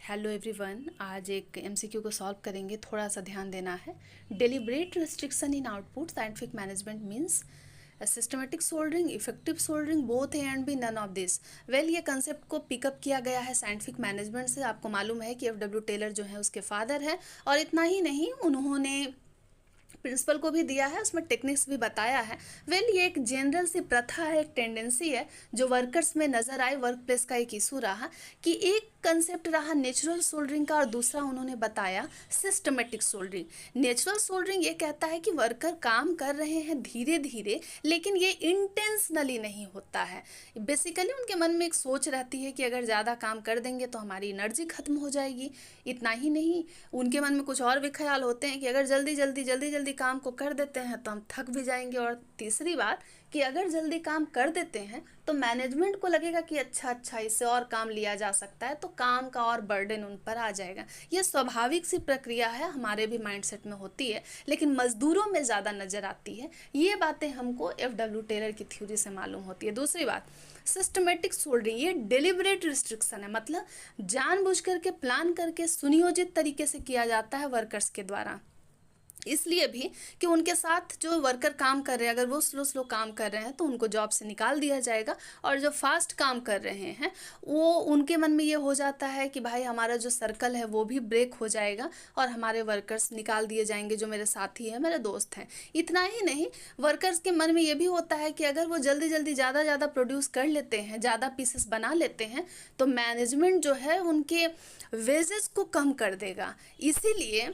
Hello everyone, आज एक MCQ को सॉल्व करेंगे। थोड़ा सा ध्यान देना है। Deliberate restriction in output scientific management means systematic soldiering, effective soldiering, both A and B, none of this. Well, ये कंसेप्ट को पिकअप किया गया है साइंटिफिक मैनेजमेंट से। आपको मालूम है कि एफ डब्ल्यू टेलर जो है उसके फादर है, और इतना ही नहीं, उन्होंने प्रिंसिपल को भी दिया है, उसमें टेक्निक्स भी बताया है। वेल, ये एक जनरल सी प्रथा है, एक टेंडेंसी है जो वर्कर्स में नज़र आए। वर्क प्लेस का एक इशू रहा कि एक कंसेप्ट रहा नेचुरल सोल्डरिंग का, और दूसरा उन्होंने बताया सिस्टमेटिक सोल्डरिंग। नेचुरल सोल्डरिंग ये कहता है कि वर्कर काम कर रहे हैं धीरे धीरे, लेकिन ये इंटेंशनली नहीं होता है। बेसिकली उनके मन में एक सोच रहती है कि अगर ज़्यादा काम कर देंगे तो हमारी एनर्जी खत्म हो जाएगी। इतना ही नहीं, उनके मन में कुछ और भी ख्याल होते हैं कि अगर जल्दी जल्दी काम को कर देते हैं तो हम थक भी जाएंगे। और तीसरी बात कि अगर जल्दी काम कर देते हैं तो मैनेजमेंट को लगेगा कि अच्छा इससे और काम लिया जा सकता है, तो काम का और बर्डन उन पर आ जाएगा। ये स्वाभाविक सी प्रक्रिया है, हमारे भी माइंडसेट में होती है, लेकिन मजदूरों में ज़्यादा नज़र आती है। ये बातें हमको एफ डब्ल्यू टेलर की थ्योरी से मालूम होती है। दूसरी बात, सिस्टमेटिक सोल्डरिंग ये डेलिबरेट रिस्ट्रिक्शन है, मतलब जानबूझ करके प्लान करके सुनियोजित तरीके से किया जाता है वर्कर्स के द्वारा। इसलिए भी कि उनके साथ जो वर्कर काम कर रहे हैं, अगर वो स्लो काम कर रहे हैं तो उनको जॉब से निकाल दिया जाएगा, और जो फास्ट काम कर रहे हैं वो उनके मन में ये हो जाता है कि भाई हमारा जो सर्कल है वो भी ब्रेक हो जाएगा और हमारे वर्कर्स निकाल दिए जाएंगे जो मेरे साथी हैं, मेरे दोस्त हैं। इतना ही नहीं, वर्कर्स के मन में ये भी होता है कि अगर वो जल्दी ज़्यादा प्रोड्यूस कर लेते हैं, ज़्यादा पीसेस बना लेते हैं, तो मैनेजमेंट जो है उनके वेजेस को कम कर देगा। इसीलिए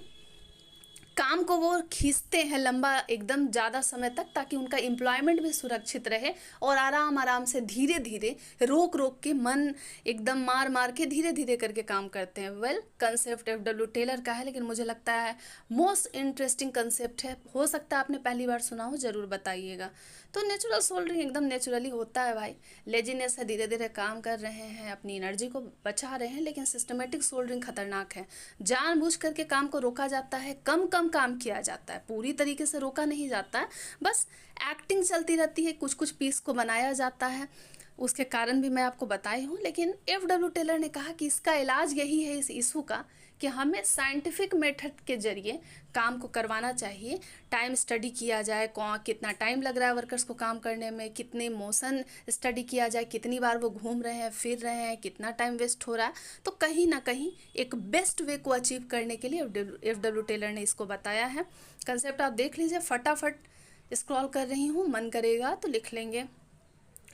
काम को वो खींचते हैं लंबा, एकदम ज़्यादा समय तक, ताकि उनका एम्प्लॉयमेंट भी सुरक्षित रहे, और आराम से धीरे धीरे रोक के मन एकदम मार के धीरे करके काम करते हैं। Well, concept F W Taylor का है, लेकिन मुझे लगता है मोस्ट इंटरेस्टिंग कंसेप्ट है। हो सकता है आपने पहली बार सुना हो, ज़रूर बताइएगा। तो नेचुरल सोल्डरिंग एकदम नेचुरली होता है भाई, लेजीनेस है, धीरे काम कर रहे हैं, अपनी एनर्जी को बचा रहे हैं। लेकिन सिस्टमेटिक सोल्डरिंग खतरनाक है, जानबूझ करके काम को रोका जाता है, कम काम किया जाता है, पूरी तरीके से रोका नहीं जाता है, बस एक्टिंग चलती रहती है, कुछ पीस को बनाया जाता है। उसके कारण भी मैं आपको बताई हूँ। लेकिन एफ डब्ल्यू टेलर ने कहा कि इसका इलाज यही है इस इशू का, कि हमें साइंटिफिक मेथड के जरिए काम को करवाना चाहिए। टाइम स्टडी किया जाए, कितना टाइम लग रहा है वर्कर्स को काम करने में, कितने मोशन स्टडी किया जाए, कितनी बार वो घूम रहे हैं, फिर रहे हैं, कितना टाइम वेस्ट हो रहा है। तो कहीं ना कहीं एक बेस्ट वे को अचीव करने के लिए एफ डब्ल्यू टेलर ने इसको बताया है। कंसेप्ट आप देख लीजिए, फटाफट स्क्रॉल कर रही हूँ, मन करेगा तो लिख लेंगे।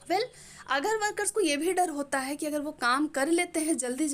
वेल, अगर वर्कर्स को ये भी डर होता है कि अगर वो काम कर लेते हैं जल्दी